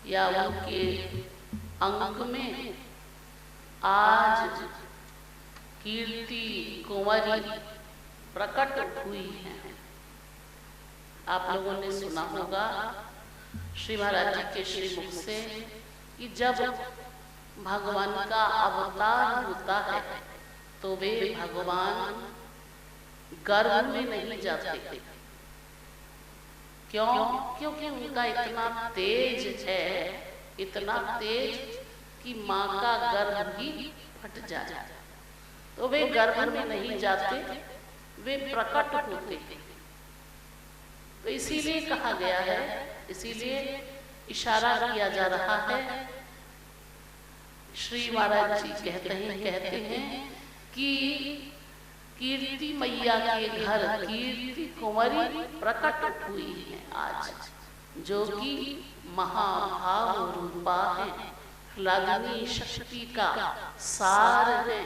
या उनके अंक में आज कीर्ति कुंवरी प्रकट हुई है। आप लोगों ने सुना होगा श्री महाराज जी के श्रीमुख से कि जब भगवान का अवतार होता है तो वे भगवान गर्भ में नहीं जाते। क्यों? क्योंकि उनका इतना तेज है, इतना तेज कि माँ का गर्भ ही फट जाए, तो वे गर्भ में नहीं जाते, वे प्रकट होते। तो इसीलिए कहा गया है, इसीलिए इशारा किया जा रहा है। श्री महाराज जी कहते हैं कि कीर्ति मैया के घर कीर्ति कुंवरी प्रकट हुई है आज, जो कि महाभाव रूपा है, लागिनी शक्ति का सार है,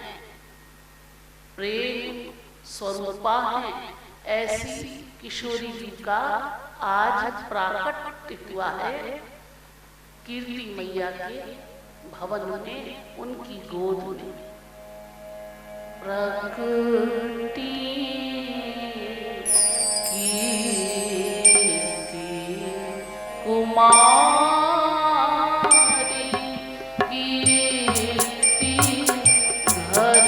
प्रेम स्वरूपा है। ऐसी किशोरी जी का आज प्रकट हुआ है कीर्ति मैया के भवन में, उनकी गोद में। प्रकृति कीर्ति कुमारी कीर्ति घर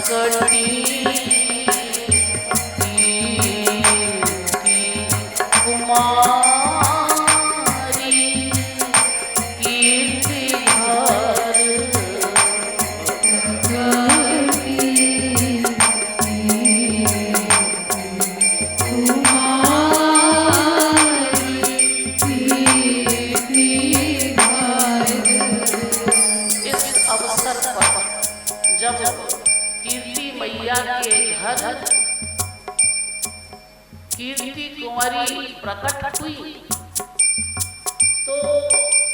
प्रकटी कुमारी कीर्ति भर इस अवसर पर जब कीर्ति मैया के घर कीर्ति कुंवरी प्रकट हुई तो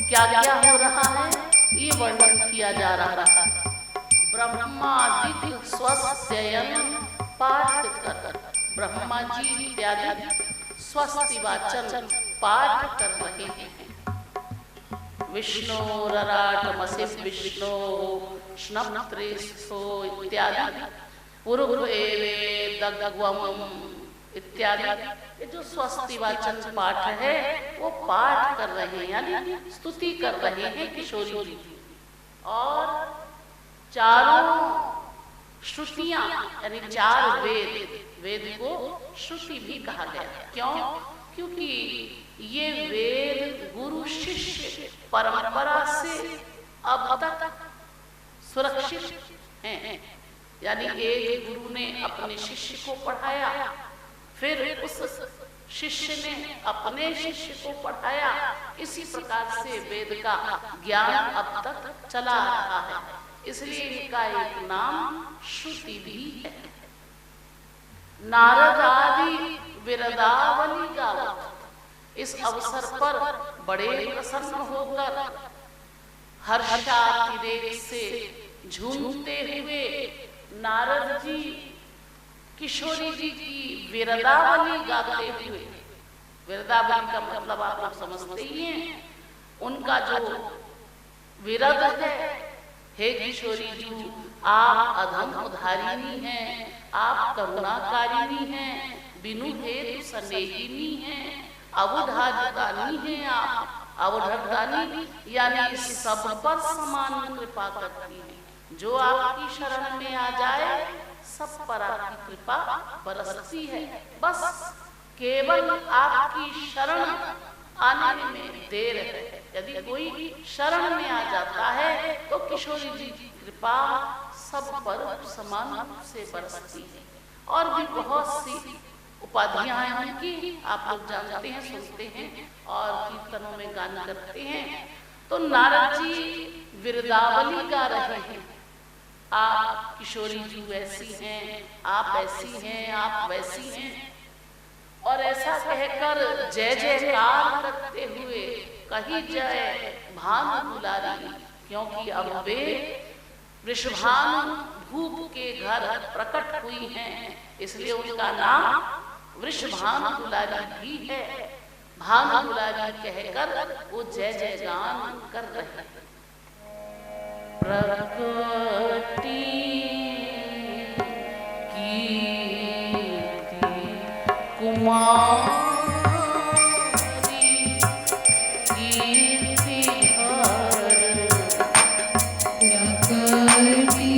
क्या क्या हो रहा है ये वर्णन किया जा रहा है। ब्रह्मादित्य स्वस्त्ययन पाठ कर ब्रह्मा जी इत्यादि स्वस्ति वाचन पाठ कर रहे हैं। विष्णु रराटमसि विष्णु स्नप्त्रेस्थो इत्यादि पूर्व एवे दग्वम इत्यादि ये जो स्वस्ति वाचन पाठ है वो पाठ कर रहे हैं यानी स्तुति कर रहे हैं किशोरी जी। और चारों श्रुतियां यानी चार वेद को श्रुति भी कहा गया। क्यों? क्योंकि ये वेद गुरु शिष्य परंपरा से अब तक सुरक्षित हैं। यानी एक गुरु ने अपने शिष्य को पढ़ाया, फिर उस शिष्य ने अपने शिष्य को पढ़ाया। इसी प्रकार से वेद का ज्ञान अब तक चला रहा है, इसलिए इनका एक नाम श्रुति भी है। नारद आदि विरदावली गावत इस अवसर पर बड़े प्रसन्न होकर हर्षातिरेक से झूमते हुए नारद जी किशोरी जी की विरदावली गाते हुए, विरदावली का मतलब आप लोग समझते ही हैं, उनका जो विरद है, हे किशोरी जी आप अधम उधारिणी हैं, आप करुणाकारिणी हैं, बिनु हेतु स्नेहिनी हैं, अवधारितानी हैं, आप अवधरदानी यानी सब पर समान कृपा करती हैं। जो आपकी शरण में आ जाए सब पर आपकी कृपा बरसती है। बस केवल आपकी शरण आने में देर है। यदि कोई शरण में आ जाता है तो किशोरी जी की कृपा सब पर समान रूप से बरसती है। और भी बहुत सी उपाधियां हैं उनकी, आप लोग जानते हैं, सुनते हैं और कीर्तनों में गान करते हैं। तो नारद जी विरदावली गा रहे हैं, आप किशोरी जी वैसी हैं, आप ऐसी हैं, आप वैसी हैं, और ऐसा कहकर जय जयकार करते हुए कही जय भानु दुलारी, क्योंकि अब वे वृषभानु भूप के घर प्रकट हुई हैं, इसलिए उनका नाम वृषभानु दुलारी भी है। भानु दुलारी कहकर वो जय जय गान कर रहे हैं। प्रकटी कीर्ति कुमारी कीर्ति भर प्रकटी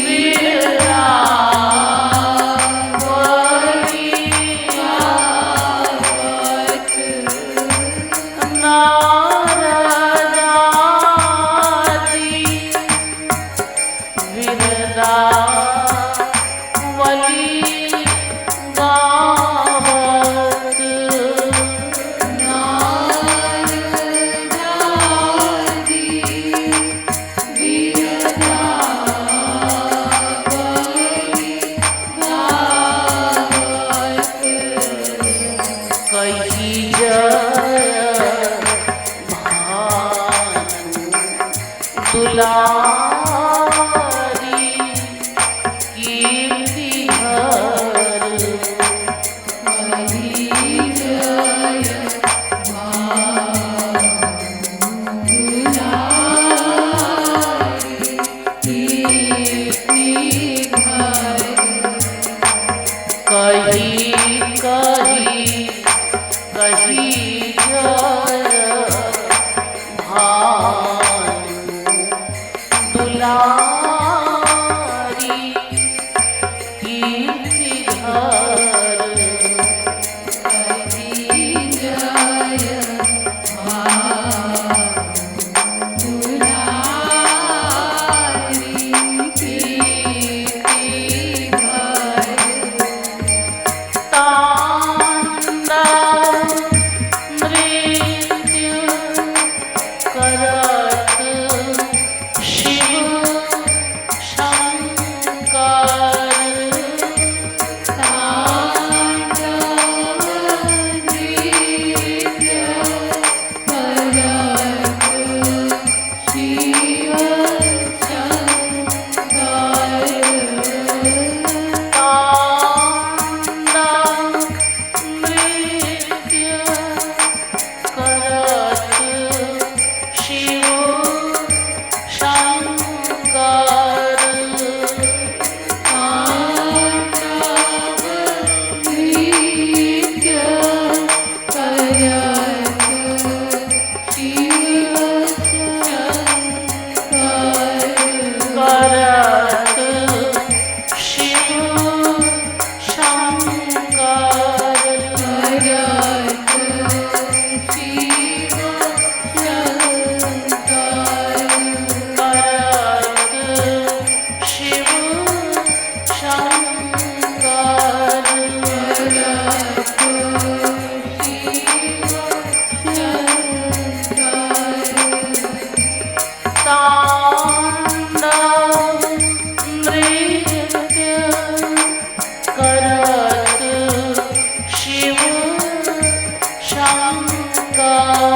Yeah. करत शिव शंकर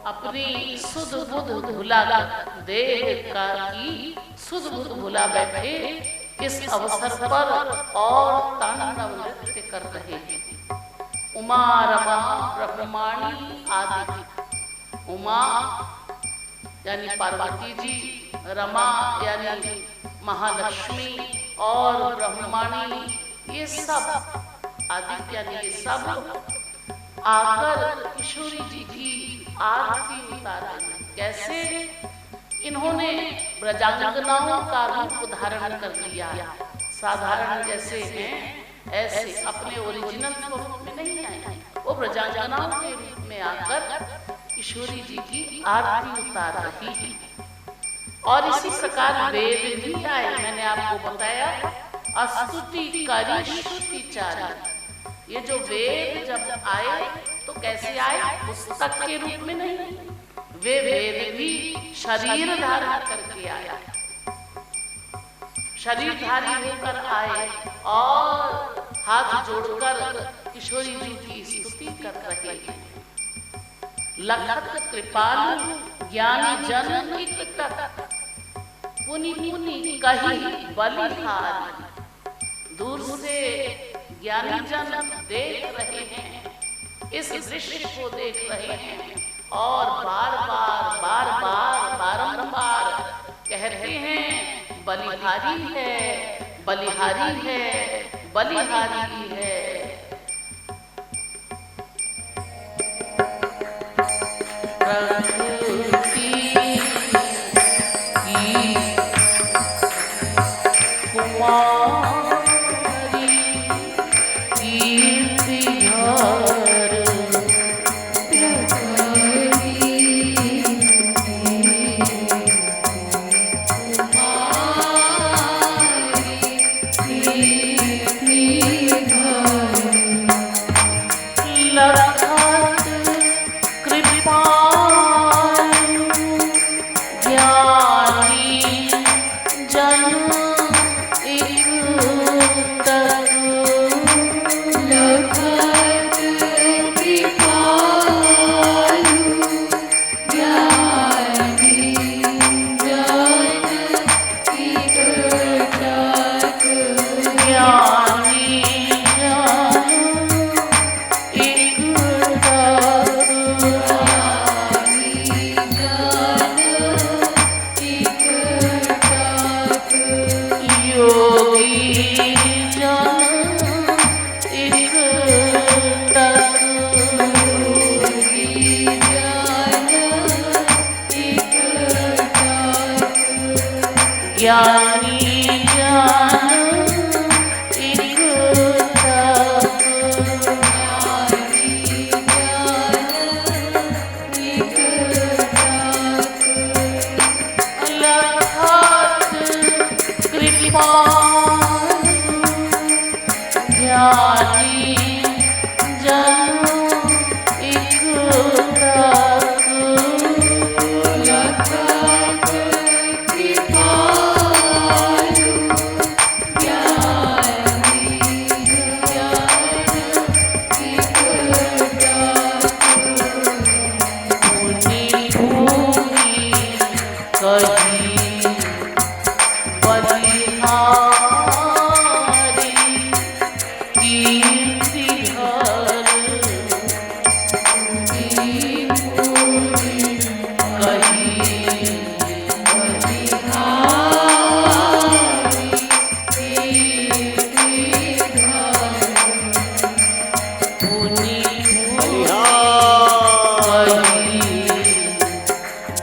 अपनी सुध बुध भुला देह का की सुध बुध भुला बैठे इस अवसर पर और तांडव नृत्य कर रहे हैं। उमा रमा ब्रह्माणी आदि। उमा यानी पार्वती जी, रमा यानी महालक्ष्मी और ब्रह्माणी ये सब आदित्य यानी ये सब आकर किशोरी जी की आरती उतारें। कैसे इन्होंने ब्रजांगनाओं का रूप धारण कर लिया। साधारण जैसे हैं ऐसे अपने ओरिजिनल स्वरूप में नहीं आए, वो ब्रजांगनाओं के रूप में आकर किशोरी जी की आरती उतार रही है। और इसी प्रकार वेद भी आए, मैंने आपको बताया अस्तुति करी श्रुति चारी। ये जो वेद जब आए तो कैसे आए, पुस्तक के रूप में नहीं, वे वेद भी शरीर धारण करके आया, शरीरधारी होकर आए और हाथ जोड़कर किशोरी जी की स्तुति कर रहे हैं। लखत कृपालु ज्ञानी जन इकटक, पुनि पुनि कही बलिहारी। दूर से ज्ञानी जन देख रहे हैं, इस दृश्य को देख रहे हैं और बारंबार कह रहे हैं बलिहारी है, बलिहारी है, बलिहारी है।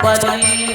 बलिहारी